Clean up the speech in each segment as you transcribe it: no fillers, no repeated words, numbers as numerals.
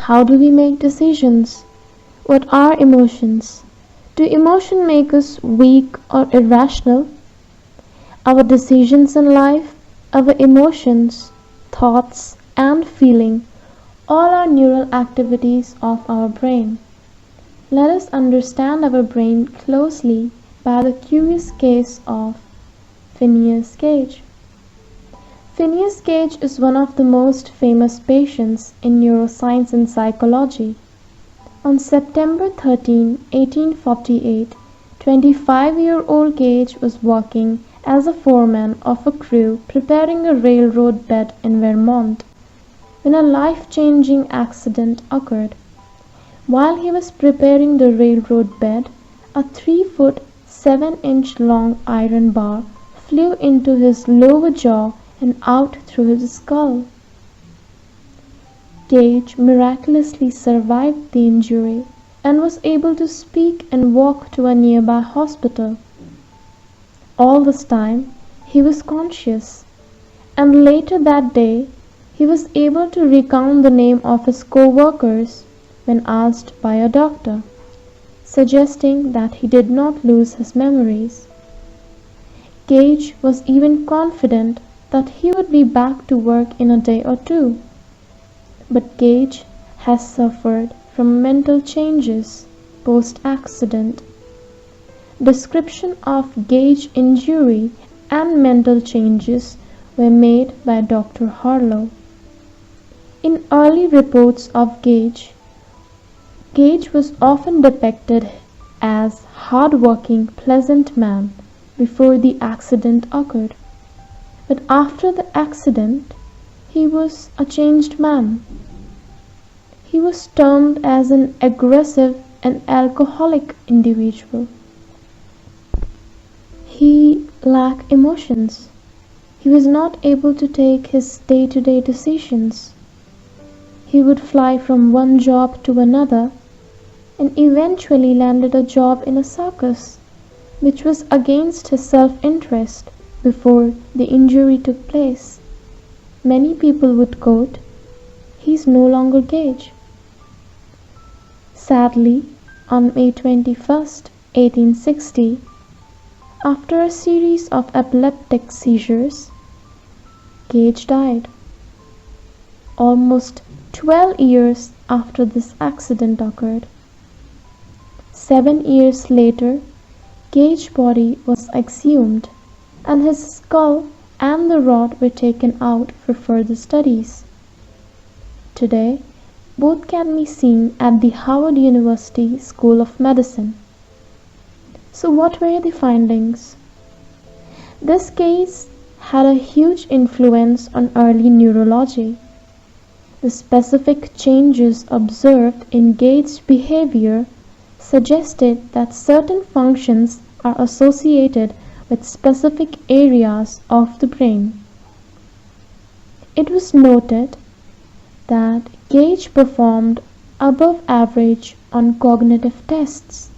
How do we make decisions? What are emotions? Do emotions make us weak or irrational? Our decisions in life, our emotions, thoughts, and feeling all are neural activities of our brain. Let us understand our brain closely by the curious case of Phineas Gage. Phineas Gage is one of the most famous patients in neuroscience and psychology. On September 13, 1848, 25-year-old Gage was working as a foreman of a crew preparing a railroad bed in Vermont when a life-changing accident occurred. While he was preparing the railroad bed, a 3-foot 7-inch long iron bar flew into his lower jaw and out through his skull. Gage miraculously survived the injury and was able to speak and walk to a nearby hospital. All this time he was conscious, and later that day he was able to recount the name of his co-workers when asked by a doctor, suggesting that he did not lose his memories. Gage was even confident that he would be back to work in a day or two. But Gage has suffered from mental changes post-accident. Description of Gage injury and mental changes were made by Dr. Harlow. In early reports of Gage, Gage was often depicted as hard-working, pleasant man before the accident occurred. But after the accident, he was a changed man. He was termed as an aggressive and alcoholic individual. He lacked emotions. He was not able to take his day-to-day decisions. He would fly from one job to another and eventually landed a job in a circus, which was against his self-interest before the injury took place. Many people would quote, "He's no longer Gage." Sadly, on May 21, 1860, after a series of epileptic seizures, Gage died. Almost 12 years after this accident occurred. 7 years later, Gage's body was exhumed and his skull and the rod were taken out for further studies. Today, both can be seen at the Howard University School of Medicine. So what were the findings? This case had a huge influence on early neurology. The specific changes observed in Gage's behavior suggested that certain functions are associated with specific areas of the brain. It was noted that Gage performed above average on cognitive tests,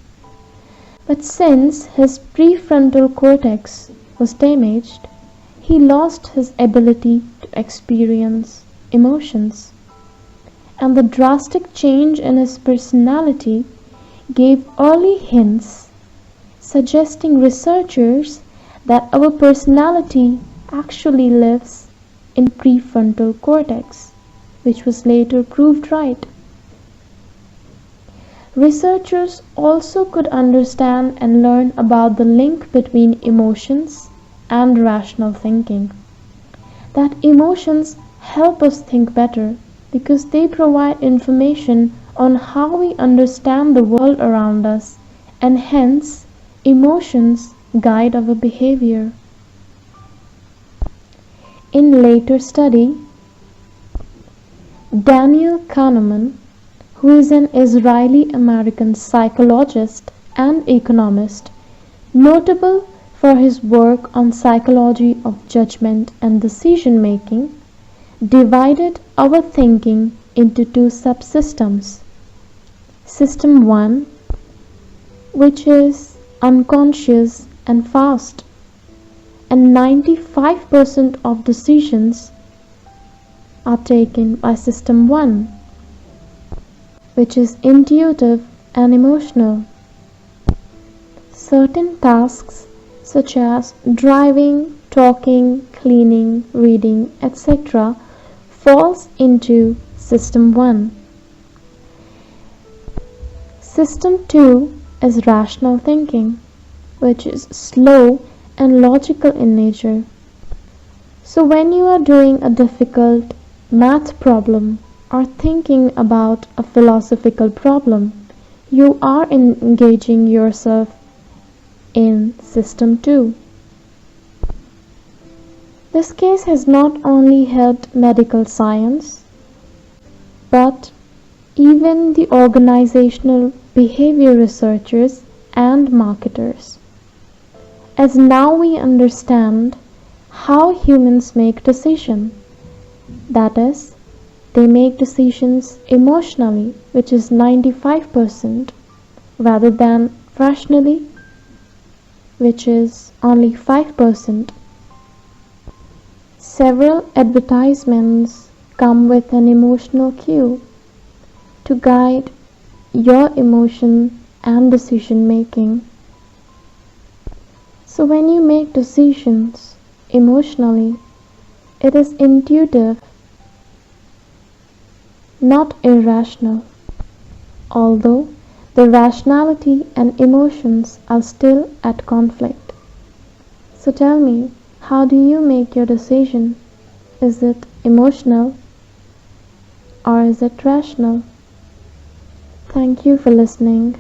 but since his prefrontal cortex was damaged, he lost his ability to experience emotions, and the drastic change in his personality gave early hints suggesting researchers that our personality actually lives in prefrontal cortex, which was later proved right. Researchers also could understand and learn about the link between emotions and rational thinking. That emotions help us think better because they provide information on how we understand the world around us, and hence emotions guide our behavior. In later study, Daniel Kahneman, who is an Israeli-American psychologist and economist, notable for his work on psychology of judgment and decision-making, divided our thinking into two subsystems. System 1, which is unconscious and fast, and 95% of decisions are taken by System 1. which is intuitive and emotional. Certain tasks such as driving, talking, cleaning, reading, etc. falls into System 1. System 2 is rational thinking, which is slow and logical in nature. So when you are doing a difficult math problem or thinking about a philosophical problem, you are engaging yourself in System 2. This case has not only helped medical science, but even the organizational behavior researchers and marketers. As now we understand how humans make decisions, that is, they make decisions emotionally, which is 95%, rather than rationally, which is only 5%. Several advertisements come with an emotional cue to guide your emotion and decision making. So when you make decisions emotionally, it is intuitive, not irrational, although the rationality and emotions are still at conflict. So tell me, how do you make your decision? Is it emotional or is it rational? Thank you for listening.